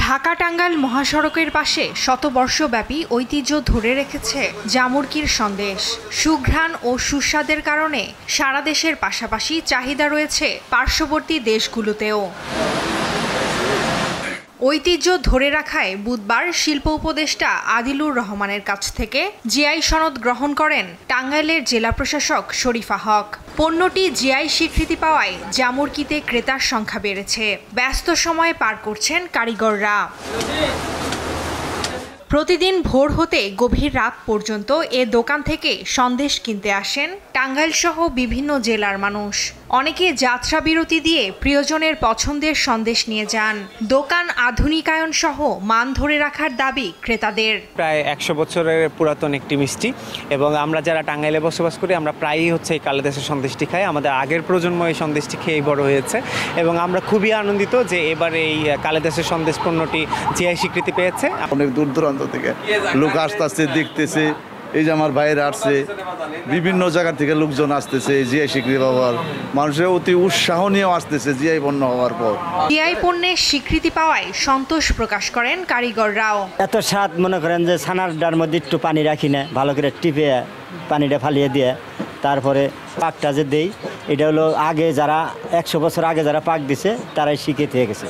ঢাকা-টাঙ্গাইল মহাসড়কের পাশে শতবর্ষব্যাপী ঐতিহ্য ধরে রেখেছে জামুর্কির সন্দেশ। সুঘ্রাণ ও সুস্বাদের কারণে সারা দেশের পাশাপাশি চাহিদা রয়েছে পার্শ্ববর্তী দেশগুলোতেও। ঐতিহ্য ধরে রাখায় বুধবার শিল্প উপদেষ্টা আদিলুর রহমানের কাছ থেকে জিআই সনদ গ্রহণ করেন টাঙ্গাইলের জেলা প্রশাসক শরীফা হক। পণ্যটি জিআই স্বীকৃতি পাওয়ায় জামুর্কিতে ক্রেতার সংখ্যা বেড়েছে। ব্যস্ত সময় পার করছেন কারিগররা। প্রতিদিন ভোর হতে গভীর রাত পর্যন্ত এ দোকান থেকে সন্দেশ কিনতে আসেন টাঙ্গাইল সহ বিভিন্ন জেলার মানুষ। অনেকে যাত্রা বিরতি দিয়ে প্রিয়জনের পছন্দের সন্দেশ নিয়ে যান। দোকান আধুনিকায়ন সহ মান ধরে রাখার দাবি ক্রেতাদের। প্রায় 100 বছরের পুরাতন একটি মিষ্টি এবং আমরা যারা টাঙ্গাইলে বসবাস করি আমরা প্রায়ই এই কালেদাসের সন্দেশটি খাই। আমাদের আগের প্রজন্ম এই সন্দেশটি খেয়েই বড় হয়েছে এবং আমরা খুবই আনন্দিত যে এবার এই কালেদাসের সন্দেশ পণ্যটি জিআই স্বীকৃতি পেয়েছে। অনেক দূর দূরান্ত থেকে লোক আসতেছে, দেখতেছে। এই যে আমার ভাইয়েরা আসছে, বিভিন্ন জায়গা থেকে লোকজন আসতেছে জিআই স্বীকৃতি পাওয়ার। মানুষের অতি উৎসাহ নিয়েও আসতেছে জিআই পণ্য হওয়ার পর। জিআই পণ্যের স্বীকৃতি পাওয়ায় সন্তোষ প্রকাশ করেন কারিগররাও। এত স্বাদ, মনে করেন যে ছানার মধ্যে একটু পানি রাখি না, ভালো করে টিপে পানিটা ফালিয়ে দিয়ে তারপরে পাকটা যে দেই, এটা হলো আগে যারা 100 বছর আগে যারা পাক দিছে তারাই শিখে থেকে গেছে।